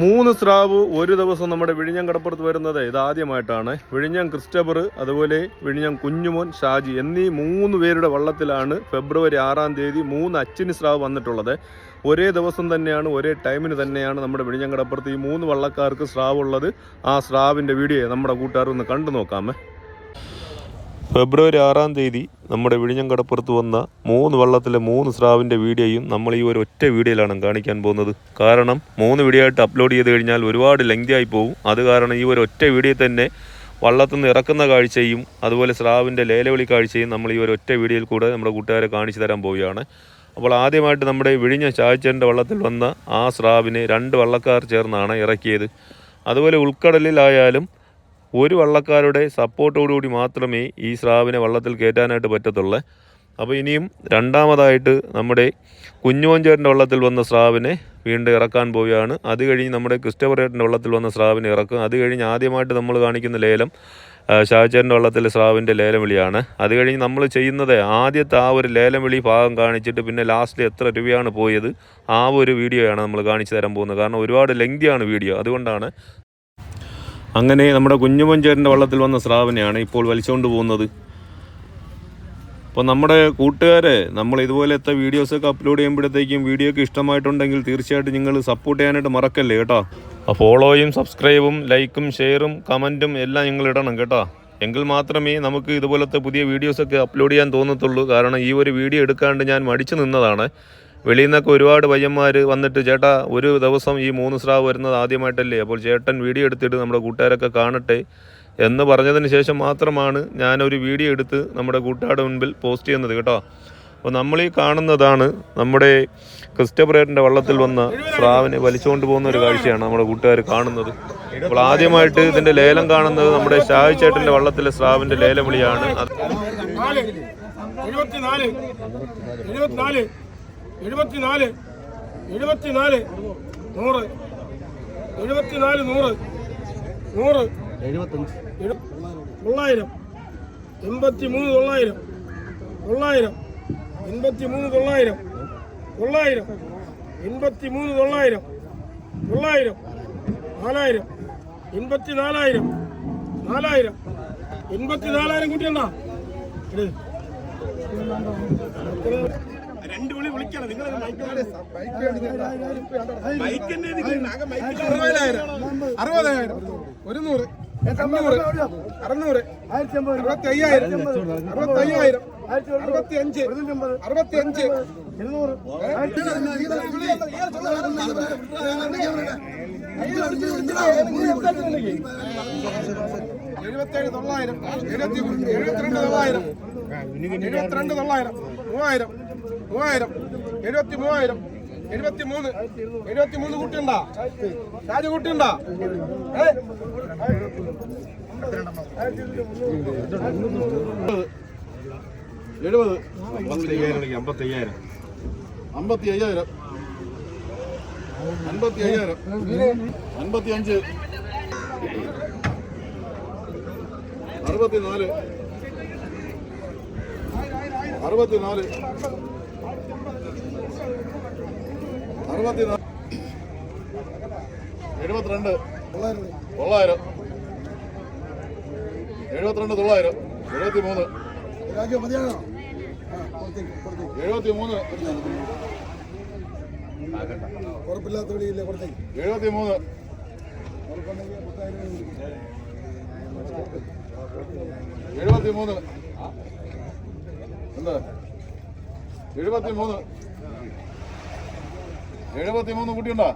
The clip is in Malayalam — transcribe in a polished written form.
3 സ്രാവ് ഒരു ദിവസം നമ്മുടെ വിഴിഞ്ഞം കടപ്പുറത്ത് വരുന്നത് ഇതാദ്യമായിട്ടാണ്. വിഴിഞ്ഞം ക്രിസ്റ്റഫർ, അതുപോലെ വിഴിഞ്ഞം കുഞ്ഞുമോൻ ഷാജി എന്നീ 3 പേരുടെ വള്ളത്തിലാണ് ഫെബ്രുവരി 6-ാം തീയതി 3 അച്ചിനി സ്രാവ് വന്നിട്ടുള്ളത്. ഒരേ ദിവസം തന്നെയാണ്, ഒരേ ടൈമിന് തന്നെയാണ് നമ്മുടെ വിഴിഞ്ഞം കടപ്പുറത്ത് ഈ 3 വള്ളക്കാർക്ക് സ്രാവ് ഉള്ളത്. ആ സ്രാവിൻ്റെ വീഡിയോ നമ്മുടെ കൂട്ടുകാർ ഒന്ന് കണ്ടു നോക്കാമേ. ഫെബ്രുവരി 6-ാം തീയതി നമ്മുടെ വിഴിഞ്ഞം കടപ്പുറത്ത് വന്ന 3 വള്ളത്തിലെ 3 സ്രാവിൻ്റെ വീഡിയോയും നമ്മൾ ഈ ഒരു ഒറ്റ വീഡിയോയിലാണ് കാണിക്കാൻ പോകുന്നത്. കാരണം 3 വീഡിയോ ആയിട്ട് അപ്ലോഡ് ചെയ്ത് കഴിഞ്ഞാൽ ഒരുപാട് ലെങ്തി ആയി പോകും. അത് കാരണം ഈ ഒരു ഒറ്റ വീഡിയോ തന്നെ വള്ളത്തിൽ നിന്ന് ഇറക്കുന്ന കാഴ്ചയും അതുപോലെ സ്രാവിൻ്റെ ലേലവിളി കാഴ്ചയും നമ്മൾ ഈ ഒരു ഒറ്റ വീഡിയോയിൽ കൂടെ നമ്മുടെ കൂട്ടുകാരെ കാണിച്ചു തരാൻ പോവുകയാണ്. അപ്പോൾ ആദ്യമായിട്ട് നമ്മുടെ വിഴിഞ്ഞം ഷാജിച്ചേട്ടൻ്റെ വള്ളത്തിൽ വന്ന ആ സ്രാവിനെ 2 വള്ളക്കാർ ചേർന്നാണ് ഇറക്കിയത്. അതുപോലെ ഉൾക്കടലിലായാലും ഒരു വള്ളക്കാരുടെ സപ്പോർട്ടോടുകൂടി മാത്രമേ ഈ സ്രാവിനെ വള്ളത്തിൽ കയറ്റാനായിട്ട് പറ്റത്തുള്ളൂ. അപ്പോൾ ഇനിയും രണ്ടാമതായിട്ട് നമ്മുടെ കുഞ്ഞുമോൻ വള്ളത്തിൽ വന്ന സ്രാവിനെ വീണ്ടും ഇറക്കാൻ പോവുകയാണ്. അത് കഴിഞ്ഞ് നമ്മുടെ ക്രിസ്റ്റഫറേട്ടൻ്റെ വള്ളത്തിൽ വന്ന സ്രാവിനെ ഇറക്കും. അത് കഴിഞ്ഞ് ആദ്യമായിട്ട് നമ്മൾ കാണിക്കുന്ന ലേലം ഷാജിച്ചേട്ടൻ്റെ വള്ളത്തിലെ സ്രാവിൻ്റെ ലേലം വിളിയാണ്. അത് കഴിഞ്ഞ് നമ്മൾ ചെയ്യുന്നത് ആദ്യത്തെ ആ ഒരു ലേലം വിളി ഭാഗം കാണിച്ചിട്ട് പിന്നെ ലാസ്റ്റ് എത്ര രൂപയാണ് പോയത് ആ ഒരു വീഡിയോയാണ് നമ്മൾ കാണിച്ചു തരാൻ പോകുന്നത്. കാരണം ഒരുപാട് ലെങ്തിയാണ് വീഡിയോ, അതുകൊണ്ടാണ്. അങ്ങനെ നമ്മുടെ കുഞ്ഞുമോൻ വള്ളത്തിൽ വന്ന സ്രാവിനെയാണ് ഇപ്പോൾ വലിച്ചുകൊണ്ട് പോകുന്നത്. അപ്പോൾ നമ്മുടെ കൂട്ടുകാരെ, നമ്മൾ ഇതുപോലത്തെ വീഡിയോസൊക്കെ അപ്ലോഡ് ചെയ്യുമ്പോഴത്തേക്കും വീഡിയോക്ക് ഇഷ്ടമായിട്ടുണ്ടെങ്കിൽ തീർച്ചയായിട്ടും നിങ്ങൾ സപ്പോർട്ട് ചെയ്യാനായിട്ട് മറക്കല്ലേ കേട്ടോ. ഫോളോയും സബ്സ്ക്രൈബും ലൈക്കും ഷെയറും കമൻറ്റും എല്ലാം നിങ്ങൾ ഇടണം കേട്ടോ. എങ്കിൽ മാത്രമേ നമുക്ക് ഇതുപോലത്തെ പുതിയ വീഡിയോസൊക്കെ അപ്ലോഡ് ചെയ്യാൻ തോന്നത്തുള്ളൂ. കാരണം ഈ ഒരു വീഡിയോ എടുക്കാണ്ട് ഞാൻ മടിച്ചു നിന്നതാണ്. വെളിയിൽ നിന്നൊക്കെ ഒരുപാട് പയ്യന്മാർ വന്നിട്ട് ചേട്ടാ ഒരു ദിവസം ഈ 3 സ്രാവ് വരുന്നത് ആദ്യമായിട്ടല്ലേ, അപ്പോൾ ചേട്ടൻ വീഡിയോ എടുത്തിട്ട് നമ്മുടെ കൂട്ടുകാരൊക്കെ കാണട്ടെ എന്ന് പറഞ്ഞതിന് ശേഷം മാത്രമാണ് ഞാനൊരു വീഡിയോ എടുത്ത് നമ്മുടെ കൂട്ടുകാരുടെ മുൻപിൽ പോസ്റ്റ് ചെയ്യുന്നത് കേട്ടോ. അപ്പോൾ നമ്മളീ കാണുന്നതാണ് നമ്മുടെ ക്രിസ്റ്റഫറേട്ടൻ്റെ വള്ളത്തിൽ വന്ന സ്രാവിനെ വലിച്ചുകൊണ്ട് പോകുന്ന ഒരു കാഴ്ചയാണ് നമ്മുടെ കൂട്ടുകാർ കാണുന്നത്. അപ്പോൾ ആദ്യമായിട്ട് ഇതിൻ്റെ ലേലം കാണുന്നത് നമ്മുടെ ഷാജിച്ചേട്ടൻ്റെ വള്ളത്തിലെ സ്രാവിൻ്റെ ലേലം വിളിയാണ്. 74 100 74 100 100 900 83 900 900 83 900 900 83 900 900 4000 84,000 4000 84,000 കൂട്ടിയണ്ട. 2 വിളി വിളിക്കണം നിങ്ങൾ. 60,000 100 500 600 650 65,000 65,000 65 65 200 77 900 72 900 72 900 3000 73,000 73 കൂട്ടിയുണ്ടാ ഷാജി കൂട്ടിയുണ്ടാ. 70 55,000 55,000 55,000 55 64 64 72 900 72 900 73 ഉറപ്പില്ലാത്ത വിളിയില്ലേ കൊടുത്തേക്ക് 73 73 എന്താ 73 കൂട്ടിയുണ്ടോ